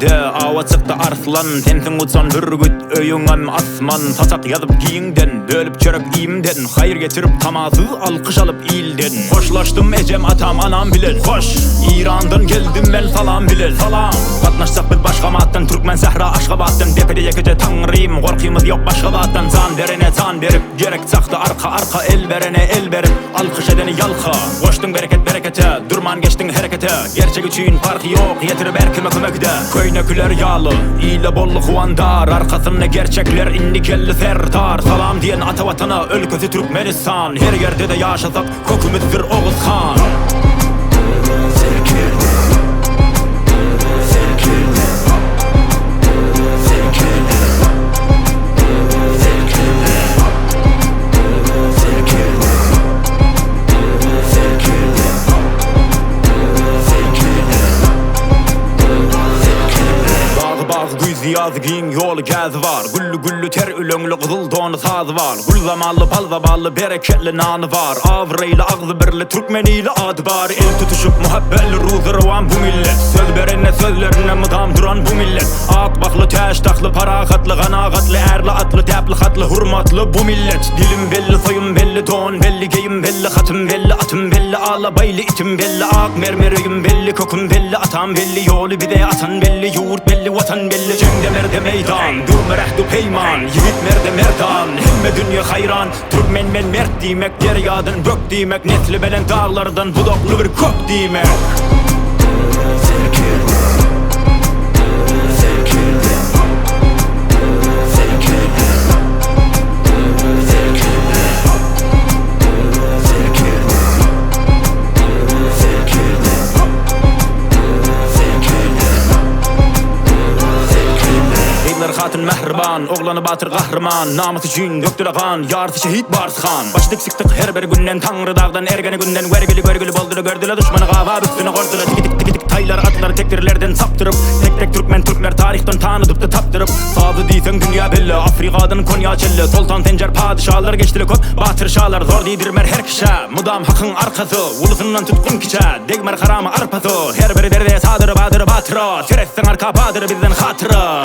de ava çıktı arslan. Sensin utsan hürgüt öyüngem asman. Tasak yazıp giyinden dölüp çörek iyimden. Hayır getirip tamazı alkış alıp iyilden. Hoşlaştım ecem atam anam bilen. Hoş İran'dan geldim ben salam bilen. Salam katnaşsak biz başka mattan. Türkmen Zahra Aşgabat'tan. Depede yekece tanrıyım korkuyumuz yok başka battan. Zan verene zan verip gerek saktı arka el verene el verip alkış edeni yalka. Koştun berekete durman geçtin harekete. Gerçek için farkı yok yetirip erkime kümekde. Köyneküler yağlı ile bolluk huvandar. Arkasında gerçekler indi kelli sertar. Salam diyen ata vatana ülkesi Türkmenistan. Her yerde de yaşasak kokumuzdur Oğuz Khan. Ziyazı giyin yolu gezi var. Güllü ter ülönglü kızıl donu sazı var. Gül zamanlı bal zaballı bereketli nanı var. Avreyle ağzı birli Türkmeniyle adı var. El tutuşup muhabbetli ruzu rıvan bu millet. Söz verene sözlerine mıdam duran bu millet. Ak baklı teştaklı parakatlı kanakatlı erli atlı tepli hatlı hurmatlı bu millet. Dilim belli soyum belli don belli geyim belli hatım belli atım belli ağlabaylı itim belli. Ak mermeriyim belli kokum belli atam belli yolu bir de atan belli yurt belli vatan belli. Cengde merde meydan durma rehdu peyman. Yiğit merde merdan hemme dünya hayran. Türkmen men mert demek deryadan bök demek. Nesli belen dağlardan budaklı bir kök demek. Hatın mehriban, oğlanı batır kahraman. Namus için döktüle kan, yarısı şehit Barsı Khan. Başlık sıktık her bir günden, Tanrı dağdan ergeni günden. Vergili boldura gördüler düşmanı gava üstüne kordular. Tik taylar atları tektirlerden saptırıp. Tek Türkmen Türkler tarihten tanıdıp da taptırıp. Sağdı diysen dünya belli, Afrika'dan Konya çelli. Sultan Tencer padişahlar geçtili kot, batır şahlar. Zor değdirmer her kişi, mudam hakkın arkası. Ulusundan tutkun kişi, degmer karamı arpası. Her biri derde sadır badır batıra. Süreçten arka badır bizden hatıra.